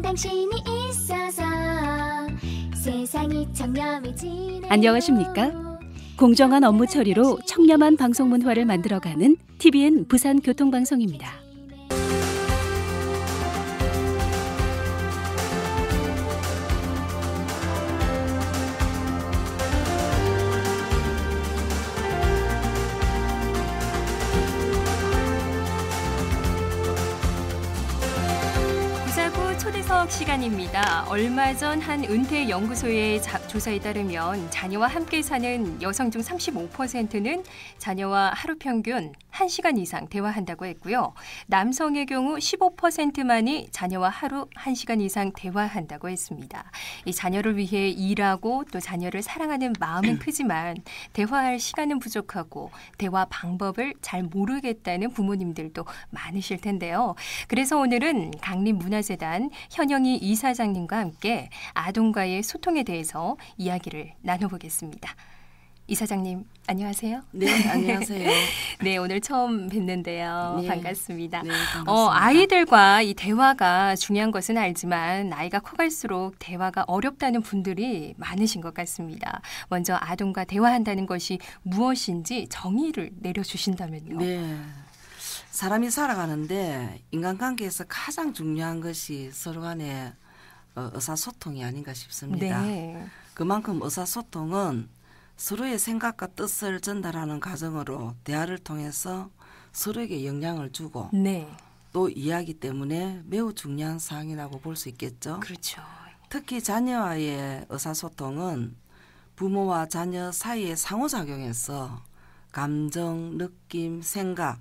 당신이 있어서 세상이 청렴해지네. 안녕하십니까? 공정한 업무 처리로 청렴한 방송 문화를 만들어가는 TVN 부산교통방송입니다. 초대석 시간입니다. 얼마 전 한 은퇴 연구소의 조사에 따르면 자녀와 함께 사는 여성 중 35%는 자녀와 하루 평균 1시간 이상 대화한다고 했고요. 남성의 경우 15%만이 자녀와 하루 1시간 이상 대화한다고 했습니다. 이 자녀를 위해 일하고 또 자녀를 사랑하는 마음은 크지만 대화할 시간은 부족하고 대화 방법을 잘 모르겠다는 부모님들도 많으실 텐데요. 그래서 오늘은 강림문화재단 현영희 이사장님과 함께 아동과의 소통에 대해서 이야기를 나눠보겠습니다. 이사장님, 안녕하세요. 네, 안녕하세요. 네, 오늘 처음 뵙는데요. 네, 반갑습니다. 네, 반갑습니다. 아이들과 이 대화가 중요한 것은 알지만 나이가 커갈수록 대화가 어렵다는 분들이 많으신 것 같습니다. 먼저 아동과 대화한다는 것이 무엇인지 정의를 내려주신다면요. 네. 사람이 살아가는데 인간관계에서 가장 중요한 것이 서로 간의 의사소통이 아닌가 싶습니다. 네. 그만큼 의사소통은 서로의 생각과 뜻을 전달하는 과정으로 대화를 통해서 서로에게 영향을 주고 네. 또 이해하기 때문에 매우 중요한 사항이라고 볼 수 있겠죠. 그렇죠. 특히 자녀와의 의사소통은 부모와 자녀 사이의 상호작용에서 감정, 느낌, 생각,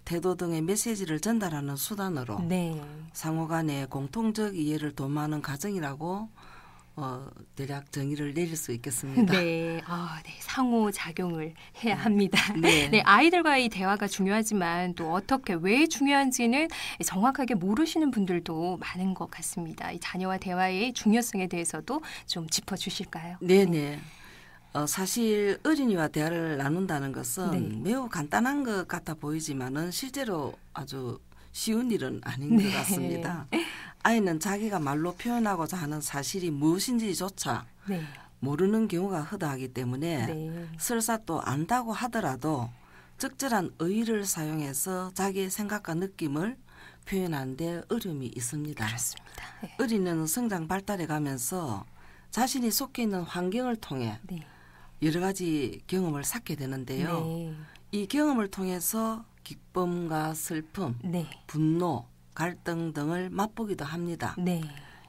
태도 등의 메시지를 전달하는 수단으로 네. 상호 간의 공통적 이해를 도모하는 과정이라고 대략 정의를 내릴 수 있겠습니다. 네, 네, 상호작용을 해야 합니다. 네. 네, 아이들과의 대화가 중요하지만 또 어떻게 왜 중요한지는 정확하게 모르시는 분들도 많은 것 같습니다. 이 자녀와 대화의 중요성에 대해서도 좀 짚어주실까요? 네네. 사실 어린이와 대화를 나눈다는 것은 네. 매우 간단한 것 같아 보이지만은 실제로 아주 쉬운 일은 아닌 것 같습니다. 아이는 자기가 말로 표현하고자 하는 사실이 무엇인지조차 네. 모르는 경우가 허다하기 때문에 네. 설사 또 안다고 하더라도 적절한 어휘를 사용해서 자기의 생각과 느낌을 표현하는 데 어려움이 있습니다. 그렇습니다. 네. 어린이는 성장 발달해 가면서 자신이 속해 있는 환경을 통해 네. 여러 가지 경험을 쌓게 되는데요. 네. 이 경험을 통해서 기쁨과 슬픔, 네. 분노, 갈등 등을 맛보기도 합니다. 네.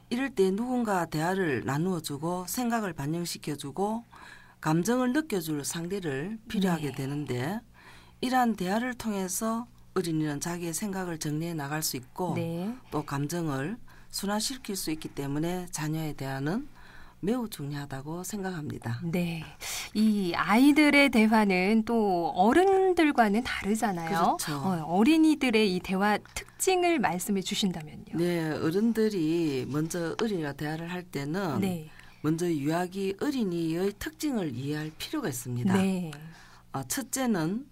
이럴 때 누군가 대화를 나누어주고 생각을 반영시켜주고 감정을 느껴줄 상대를 필요하게 네. 되는데 이러한 대화를 통해서 어린이는 자기의 생각을 정리해 나갈 수 있고 네. 또 감정을 순화시킬 수 있기 때문에 자녀의 대화는 매우 중요하다고 생각합니다. 네, 이 아이들의 대화는 또 어른들과는 다르잖아요. 그렇죠. 어린이들의 이 대화 특징을 말씀해 주신다면요. 네, 어른들이 먼저 어린이와 대화를 할 때는 네. 먼저 유아기 어린이의 특징을 이해할 필요가 있습니다. 네. 첫째는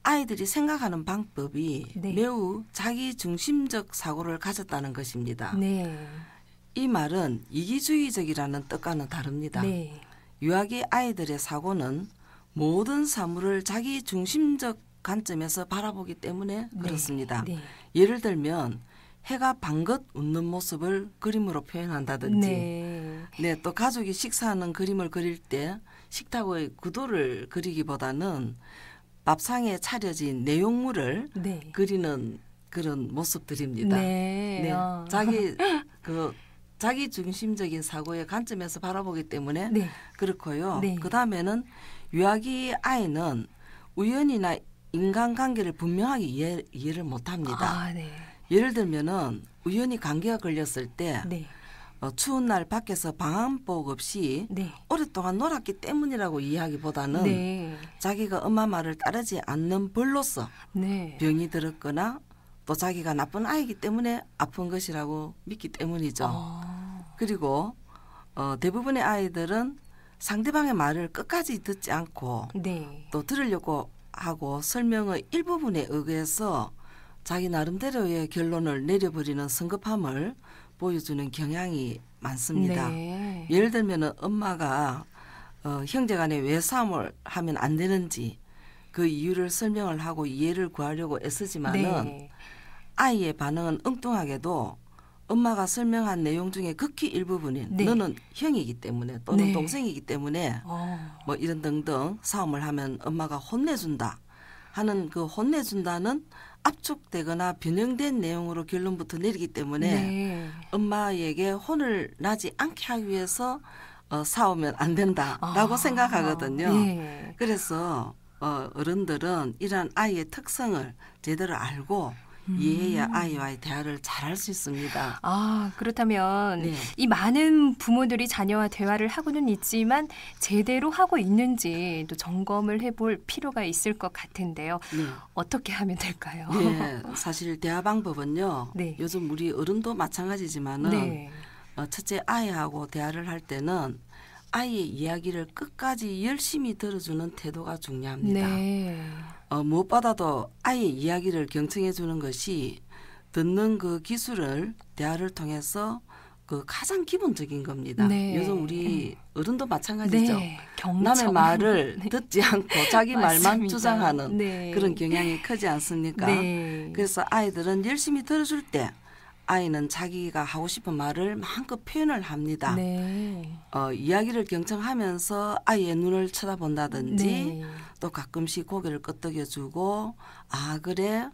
아이들이 생각하는 방법이 네. 매우 자기 중심적 사고를 가졌다는 것입니다. 네. 이 말은 이기주의적이라는 뜻과는 다릅니다. 네. 유아기 아이들의 사고는 모든 사물을 자기 중심적 관점에서 바라보기 때문에 그렇습니다. 네. 예를 들면 해가 방긋 웃는 모습을 그림으로 표현한다든지 네. 또 가족이 식사하는 그림을 그릴 때 식탁의 구도를 그리기보다는 밥상에 차려진 내용물을 네. 그리는 그런 모습들입니다. 네. 자기 중심적인 사고의 관점에서 바라보기 때문에 네. 그렇고요. 네. 그다음에는 유아기 아이는 우연이나 인간관계를 분명하게 이해를 못합니다. 네. 예를 들면은 우연히 감기가 걸렸을 때 네. 추운 날 밖에서 방한복 없이 네. 오랫동안 놀았기 때문이라고 이해하기보다는 네. 자기가 엄마 말을 따르지 않는 벌로서 네. 병이 들었거나 또 자기가 나쁜 아이기 때문에 아픈 것이라고 믿기 때문이죠. 그리고 대부분의 아이들은 상대방의 말을 끝까지 듣지 않고 네. 또 들으려고 하고 설명의 일부분에 의해서 자기 나름대로의 결론을 내려버리는 성급함을 보여주는 경향이 많습니다. 네. 예를 들면 엄마가 형제 간에 왜 싸움을 하면 안 되는지 그 이유를 설명을 하고 이해를 구하려고 애쓰지만은 네. 아이의 반응은 엉뚱하게도 엄마가 설명한 내용 중에 극히 일부분인 네. 너는 형이기 때문에 또는 네. 동생이기 때문에 뭐 이런 등등 싸움을 하면 엄마가 혼내준다 하는 그 혼내준다는 압축되거나 변형된 내용으로 결론부터 내리기 때문에 네. 엄마에게 혼을 나지 않게 하기 위해서 싸우면 안 된다라고 생각하거든요. 네. 그래서 어른들은 이러한 아이의 특성을 제대로 알고 이해해야 아이와의 대화를 잘할 수 있습니다. 그렇다면 네. 이 많은 부모들이 자녀와 대화를 하고는 있지만 제대로 하고 있는지 또 점검을 해볼 필요가 있을 것 같은데요. 네. 어떻게 하면 될까요? 네, 사실 대화 방법은요. 네. 요즘 우리 어른도 마찬가지지만은 네. 첫째 아이하고 대화를 할 때는 아이의 이야기를 끝까지 열심히 들어주는 태도가 중요합니다. 네. 무엇보다도 아이의 이야기를 경청해 주는 것이 듣는 그 기술을 대화를 통해서 그 가장 기본적인 겁니다. 네. 요즘 우리 어른도 마찬가지죠. 네. 경청. 남의 말을 네. 듣지 않고 자기 말만 맞습니다. 주장하는 네. 그런 경향이 크지 않습니까? 네. 그래서 아이들은 열심히 들어줄 때 아이는 자기가 하고 싶은 말을 마음껏 표현을 합니다. 네. 이야기를 경청하면서 아이의 눈을 쳐다본다든지 네. 또 가끔씩 고개를 끄덕여주고 아 그래?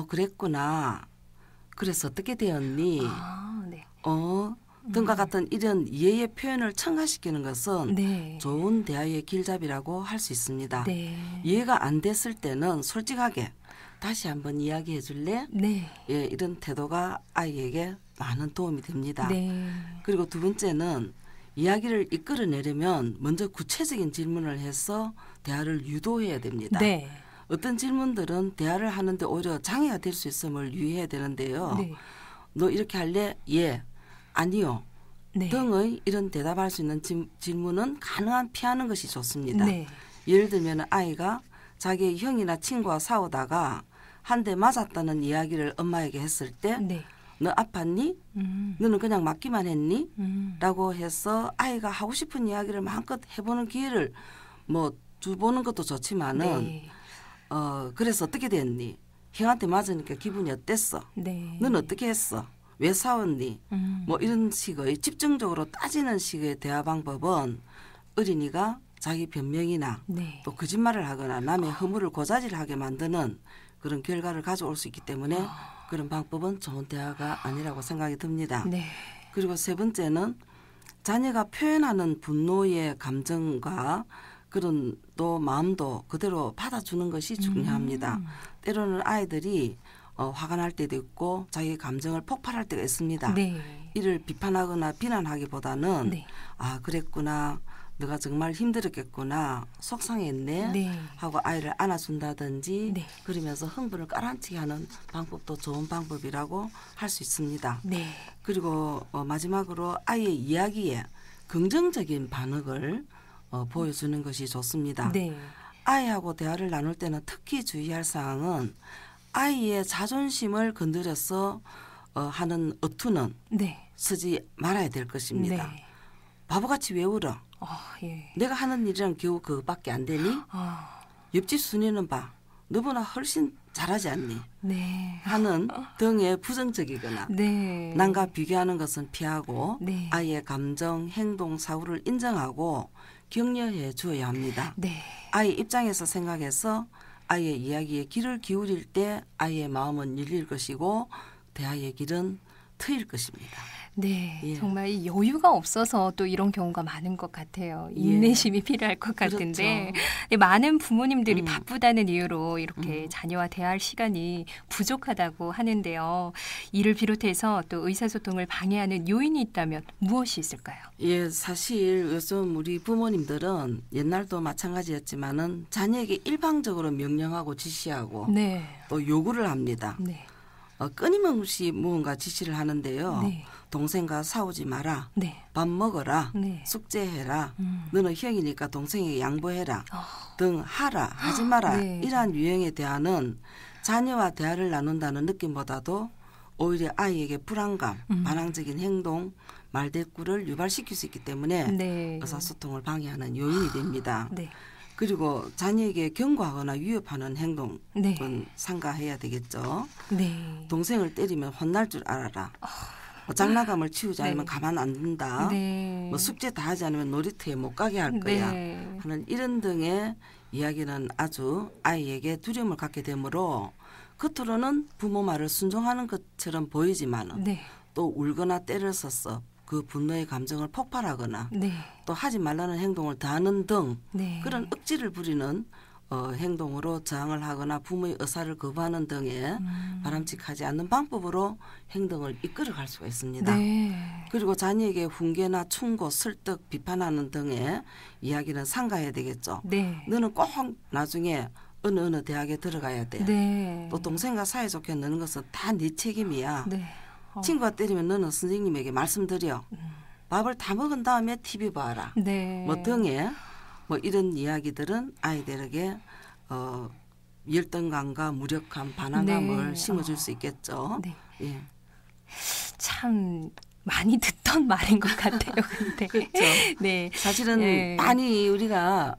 그랬구나. 그래서 어떻게 되었니? 네. 등과 같은 이런 이해의 표현을 첨가시키는 것은 네. 좋은 대화의 길잡이라고 할 수 있습니다. 네. 이해가 안 됐을 때는 솔직하게 다시 한번 이야기해 줄래? 네. 예, 이런 태도가 아이에게 많은 도움이 됩니다. 네. 그리고 두 번째는 이야기를 이끌어내려면 먼저 구체적인 질문을 해서 대화를 유도해야 됩니다. 네. 어떤 질문들은 대화를 하는데 오히려 장애가 될 수 있음을 유의해야 되는데요. 네. 너 이렇게 할래? 예. 아니요. 네. 등의 이런 대답할 수 있는 질문은 가능한 피하는 것이 좋습니다. 네. 예를 들면 아이가 자기의 형이나 친구와 싸우다가 한 대 맞았다는 이야기를 엄마에게 했을 때 네. 너 아팠니? 너는 그냥 맞기만 했니? 라고 해서 아이가 하고 싶은 이야기를 마음껏 해보는 기회를 뭐 줘보는 것도 좋지만은 네. 그래서 어떻게 됐니? 형한테 맞으니까 기분이 어땠어? 네. 넌 어떻게 했어? 왜 싸웠니? 뭐 이런 식의 집중적으로 따지는 식의 대화 방법은 어린이가 자기 변명이나 네. 또 거짓말을 하거나 남의 허물을 고자질하게 만드는 그런 결과를 가져올 수 있기 때문에 그런 방법은 좋은 대화가 아니라고 생각이 듭니다. 네. 그리고 세 번째는 자녀가 표현하는 분노의 감정과 그런 또 마음도 그대로 받아주는 것이 중요합니다. 때로는 아이들이 화가 날 때도 있고 자기 감정을 폭발할 때가 있습니다. 네. 이를 비판하거나 비난하기보다는 네. 아 그랬구나. 너가 정말 힘들었겠구나. 속상했네. 네. 하고 아이를 안아준다든지 네. 그러면서 흥분을 가라앉히게 하는 방법도 좋은 방법이라고 할 수 있습니다. 네. 그리고 마지막으로 아이의 이야기에 긍정적인 반응을 보여주는 것이 좋습니다. 네. 아이하고 대화를 나눌 때는 특히 주의할 사항은 아이의 자존심을 건드려서 하는 어투는 네. 쓰지 말아야 될 것입니다. 네. 바보같이 왜 울어? 예. 내가 하는 일이랑 겨우 그것밖에 안 되니? 옆집 순이는 봐. 너보다 훨씬 잘하지 않니? 네. 하는 등의 부정적이거나 네. 남과 비교하는 것은 피하고 네. 아이의 감정, 행동, 사고를 인정하고 격려해 주어야 합니다. 네. 아이 입장에서 생각해서 아이의 이야기에 귀를 기울일 때 아이의 마음은 열릴 것이고 대화의 길은 트일 것입니다. 네, 예. 정말 이 여유가 없어서 또 이런 경우가 많은 것 같아요. 인내심이 필요할 것 같은데 그렇죠. 네, 많은 부모님들이 바쁘다는 이유로 이렇게 자녀와 대화할 시간이 부족하다고 하는데요. 이를 비롯해서 또 의사소통을 방해하는 요인이 있다면 무엇이 있을까요? 예, 사실 요즘 우리 부모님들은 옛날도 마찬가지였지만은 자녀에게 일방적으로 명령하고 지시하고 네, 또 요구를 합니다. 네, 끊임없이 무언가 지시를 하는데요. 네. 동생과 싸우지 마라. 네, 밥 먹어라. 네. 숙제해라. 너는 형이니까 동생에게 양보해라. 어. 등 하라 하지 마라. 네. 이러한 유형의 대화는 자녀와 대화를 나눈다는 느낌보다도 오히려 아이에게 불안감, 반항적인 행동, 말대꾸를 유발시킬 수 있기 때문에 네. 의사소통을 방해하는 요인이 됩니다. 네. 그리고 자녀에게 경고하거나 위협하는 행동은 네. 삼가해야 되겠죠. 네. 동생을 때리면 혼날 줄 알아라. 뭐 장난감을 치우지 않으면 네. 가만 안 둔다. 네. 뭐 숙제 다 하지 않으면 놀이터에 못 가게 할 거야. 네. 하는 이런 등의 이야기는 아주 아이에게 두려움을 갖게 되므로 겉으로는 부모 말을 순종하는 것처럼 보이지만 네. 또 울거나 때를 써서 그 분노의 감정을 폭발하거나 네. 또 하지 말라는 행동을 다하는 등 네. 그런 억지를 부리는 행동으로 저항을 하거나 부모의 의사를 거부하는 등의 바람직하지 않는 방법으로 행동을 이끌어갈 수가 있습니다. 네. 그리고 자녀에게 훈계나 충고, 설득, 비판하는 등의 이야기는 삼가해야 되겠죠. 네. 너는 꼭 나중에 어느 대학에 들어가야 돼. 네. 또 동생과 사이좋게 노는 것은 다 네 책임이야. 네. 친구가 때리면 너는 선생님에게 말씀드려. 밥을 다 먹은 다음에 TV 봐라. 네. 뭐 등의 뭐 이런 이야기들은 아이들에게 열등감과 무력감, 반항감을 네. 심어줄 수 있겠죠. 네. 예. 참 많이 듣던 말인 것 같아요. 근데 그렇죠. 네. 사실은 네. 많이 우리가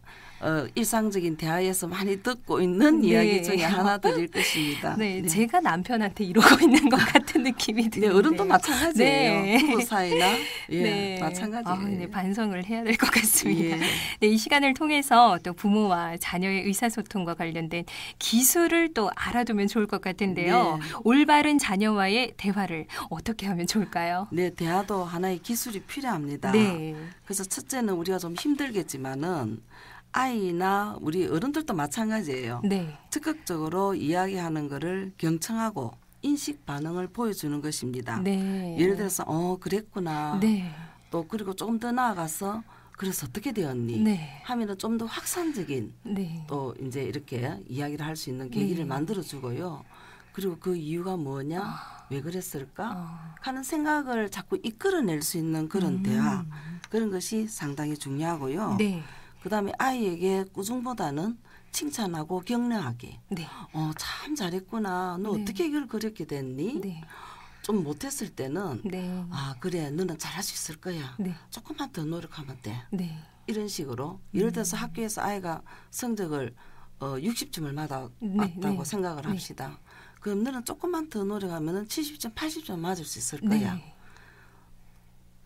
일상적인 대화에서 많이 듣고 있는 네. 이야기 중에 하나들일 것입니다. 네, 제가 남편한테 이러고 있는 것 같은 느낌이 네, 드는데. 어른도 마찬가지예요. 네. 부부 사이나 예, 네. 마찬가지예요. 네, 반성을 해야 될 것 같습니다. 예. 네, 이 시간을 통해서 또 부모와 자녀의 의사소통과 관련된 기술을 또 알아두면 좋을 것 같은데요. 네. 올바른 자녀와의 대화를 어떻게 하면 좋을까요? 네, 대화도 하나의 기술이 필요합니다. 네. 그래서 첫째는 우리가 좀 힘들겠지만은 아이나 우리 어른들도 마찬가지예요. 네. 적극적으로 이야기하는 거를 경청하고 인식 반응을 보여주는 것입니다. 네. 예를 들어서 그랬구나. 네. 또 그리고 조금 더 나아가서 그래서 어떻게 되었니? 네. 하면은 좀 더 확산적인 네. 또 이제 이렇게 이야기를 할 수 있는 계기를 네. 만들어 주고요. 그리고 그 이유가 뭐냐? 왜 그랬을까? 하는 생각을 자꾸 이끌어낼 수 있는 그런 대화. 그런 것이 상당히 중요하고요. 네. 그다음에 아이에게 꾸중보다는 칭찬하고 격려하기. 네. 참 잘했구나. 너 네. 어떻게 이걸 그렇게 됐니? 네. 좀 못했을 때는 네. 그래 너는 잘할 수 있을 거야. 네. 조금만 더 노력하면 돼. 네. 이런 식으로 예를 들어서 학교에서 아이가 성적을 60점을 맞았다고 네. 생각을 네. 합시다. 그럼 너는 조금만 더 노력하면 70점, 80점 맞을 수 있을 거야. 네.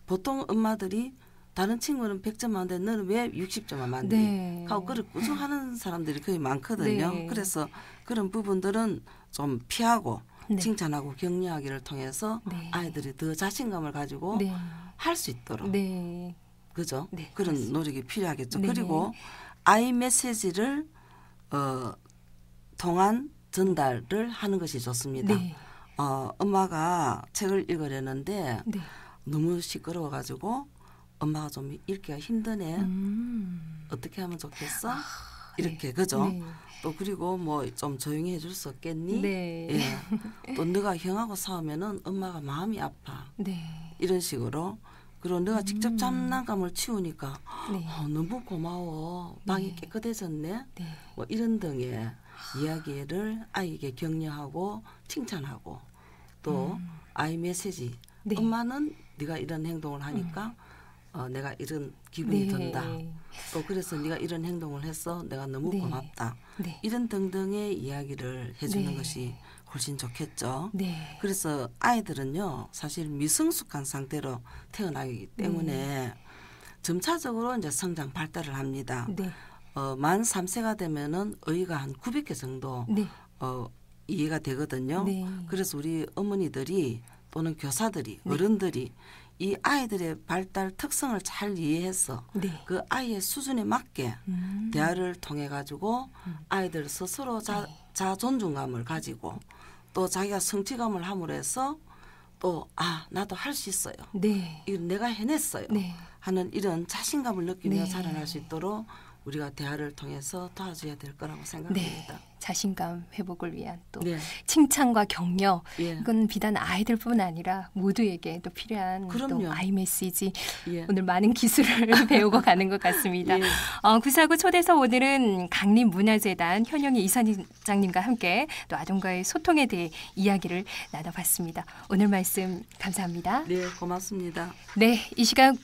보통 엄마들이 다른 친구는 100점 맞는데 너는 왜 60점만 맞니? 네. 하고 그를 꾸중하는 사람들이 거의 많거든요. 네. 그래서 그런 부분들은 좀 피하고 네. 칭찬하고 격려하기를 통해서 네. 아이들이 더 자신감을 가지고 네. 할 수 있도록 네. 그죠? 네, 그런 그렇습니다. 노력이 필요하겠죠. 네. 그리고 아이 메시지를 통한 전달을 하는 것이 좋습니다. 네. 엄마가 책을 읽으려는데 네. 너무 시끄러워가지고 엄마가 좀 읽기가 힘드네. 어떻게 하면 좋겠어? 이렇게 그죠? 네. 또 그리고 뭐 좀 조용히 해줄 수 없겠니? 네. 예. 또 너가 형하고 싸우면은 엄마가 마음이 아파. 네. 이런 식으로. 그리고 너가 직접 장난감을 치우니까 네. 너무 고마워. 방이 네. 깨끗해졌네. 네. 뭐 이런 등의 이야기를 아이에게 격려하고 칭찬하고 또 아이 메시지. 네. 엄마는 네가 이런 행동을 하니까 내가 이런 기분이 네. 든다. 또 그래서 네가 이런 행동을 했어. 내가 너무 네. 고맙다. 네. 이런 등등의 이야기를 해주는 네. 것이 훨씬 좋겠죠. 네. 그래서 아이들은요, 사실 미성숙한 상태로 태어나기 때문에 점차적으로 이제 성장 발달을 합니다. 네. 만 3세가 되면은 어휘가 한 900개 정도 네. 이해가 되거든요. 네. 그래서 우리 어머니들이 또는 교사들이 네. 어른들이 이 아이들의 발달 특성을 잘 이해해서 네. 그 아이의 수준에 맞게 대화를 통해 가지고 아이들 스스로 자 존중감을 가지고 또 자기가 성취감을 함으로 해서 또 나도 할 수 있어요. 네. 이거 내가 해냈어요. 네. 하는 이런 자신감을 느끼며 네. 자라날 수 있도록 우리가 대화를 통해서 도와줘야 될 거라고 생각합니다. 네. 자신감 회복을 위한 또 네. 칭찬과 격려 예. 이건 비단 아이들뿐 아니라 모두에게 또 필요한 그럼요. 또 아이 메시지 예. 오늘 많은 기술을 배우고 가는 것 같습니다. 예. 구사구 초대서 오늘은 강림문화재단 현영희 이사장님과 함께 또 아동과의 소통에 대해 이야기를 나눠봤습니다. 오늘 말씀 감사합니다. 네, 고맙습니다. 네, 이 시각